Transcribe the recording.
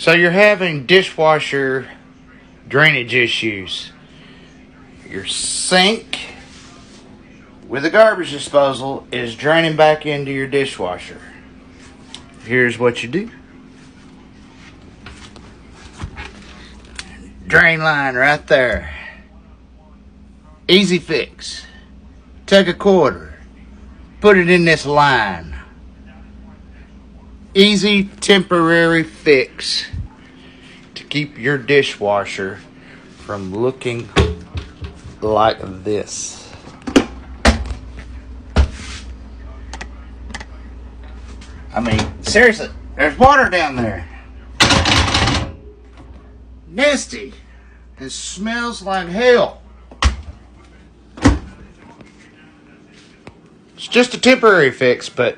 So you're having dishwasher drainage issues. Your sink with the garbage disposal is draining back into your dishwasher. Here's what you do. Drain line right there. Easy fix. Take a quarter, put it in this line. Easy temporary fix to keep your dishwasher from looking like this. I mean, seriously, there's water down there. Nasty. It smells like hell. It's just a temporary fix, but